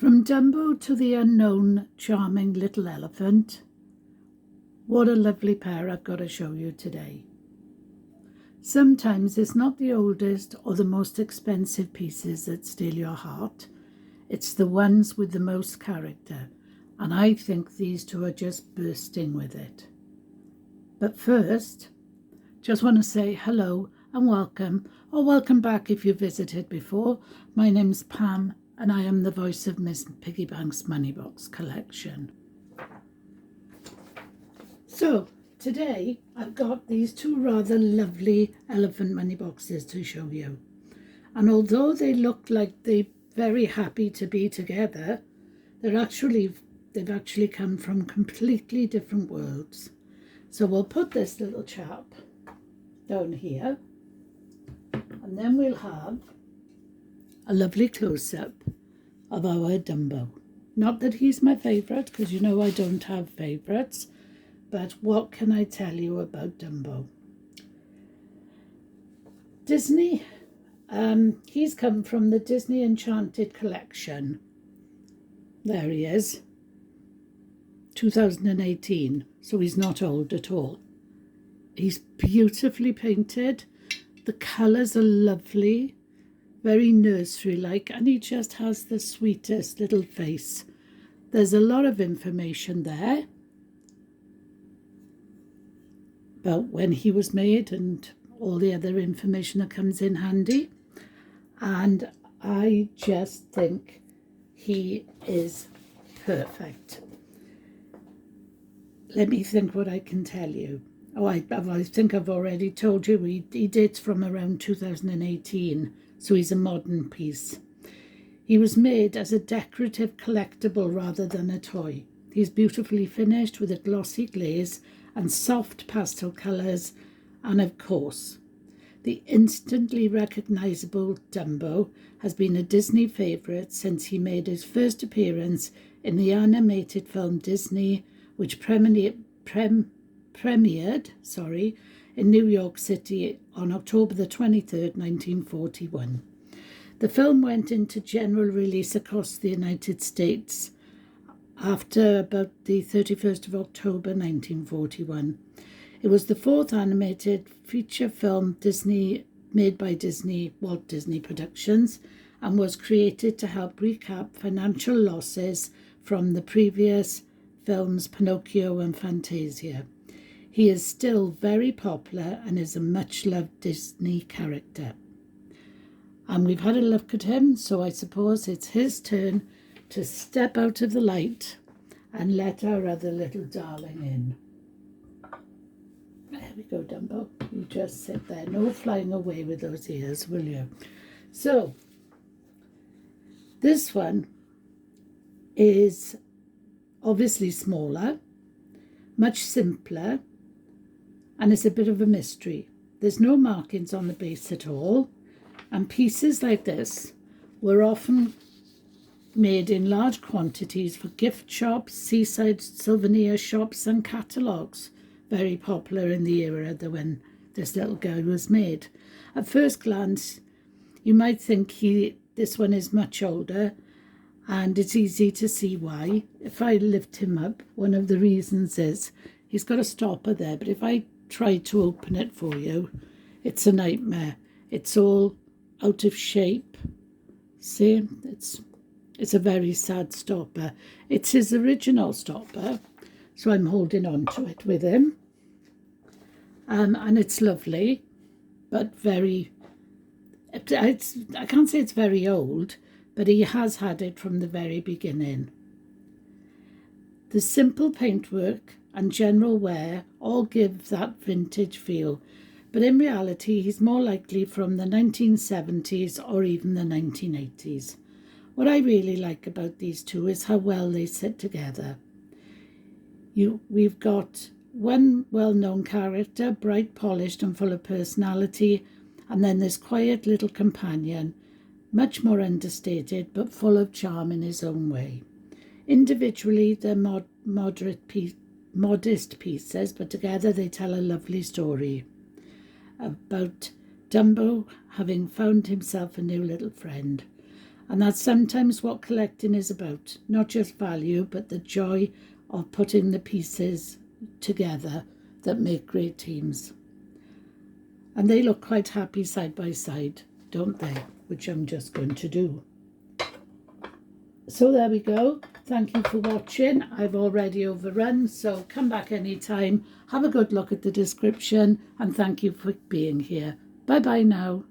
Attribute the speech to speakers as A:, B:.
A: From Dumbo to the unknown, charming little elephant, what a lovely pair I've got to show you today. Sometimes it's not the oldest or the most expensive pieces that steal your heart, it's the ones with the most character, and I think these two are just bursting with it. But first, just want to say hello and welcome, or welcome back if you visited before. My name's Pam, and I am the voice of Miss Piggybank's Moneybox collection. So today I've got these two rather lovely elephant money boxes to show you, and although they look like they're very happy to be together, they've actually come from completely different worlds. So we'll put this little chap down here, and then we'll have a lovely close-up of our Dumbo. Not that he's my favourite, because you know I don't have favourites, but what can I tell you about Dumbo? Disney, he's come from the Disney Enchanted collection. There he is, 2018, so he's not old at all. He's beautifully painted, the colours are lovely, very nursery-like, and he just has the sweetest little face. There's a lot of information there about when he was made and all the other information that comes in handy, and I just think he is perfect. Let me think what I can tell you. Oh, I think I've already told you he dates from around 2018, so he's a modern piece. He was made as a decorative collectible rather than a toy. He's beautifully finished with a glossy glaze and soft pastel colours, and of course, the instantly recognisable Dumbo has been a Disney favourite since he made his first appearance in the animated film Disney, which premiered in New York City on October the 23rd, 1941. The film went into general release across the United States after about the 31st of October 1941. It was the fourth animated feature film made by Walt Disney Productions, and was created to help recap financial losses from the previous films Pinocchio and Fantasia. He is still very popular and is a much-loved Disney character. And we've had a look at him, so I suppose it's his turn to step out of the light and let our other little darling in. There we go, Dumbo. You just sit there. No flying away with those ears, will you? So, this one is obviously smaller, much simpler, and it's a bit of a mystery. There's no markings on the base at all, and pieces like this were often made in large quantities for gift shops, seaside souvenir shops and catalogues. Very popular in the era when this little guy was made. At first glance, you might think this one is much older, and it's easy to see why. If I lift him up, one of the reasons is he's got a stopper there, but if I try to open it for you, it's a nightmare. It's all out of shape. See, it's a very sad stopper. It's his original stopper, so I'm holding on to it with him. And it's lovely, but I can't say it's very old, but he has had it from the very beginning. The simple paintwork and general wear all give that vintage feel, but in reality he's more likely from the 1970s or even the 1980s. What I really like about these two is how well they sit together. We've got one well-known character, bright, polished and full of personality, and then this quiet little companion, much more understated but full of charm in his own way. Individually they're modest pieces, but together they tell a lovely story about Dumbo having found himself a new little friend. And that's sometimes what collecting is about. Not just value, but the joy of putting the pieces together that make great teams. And they look quite happy side by side, don't they? Which I'm just going to do. So there we go. Thank you for watching. I've already overrun, so come back anytime. Have a good look at the description, and thank you for being here. Bye bye now.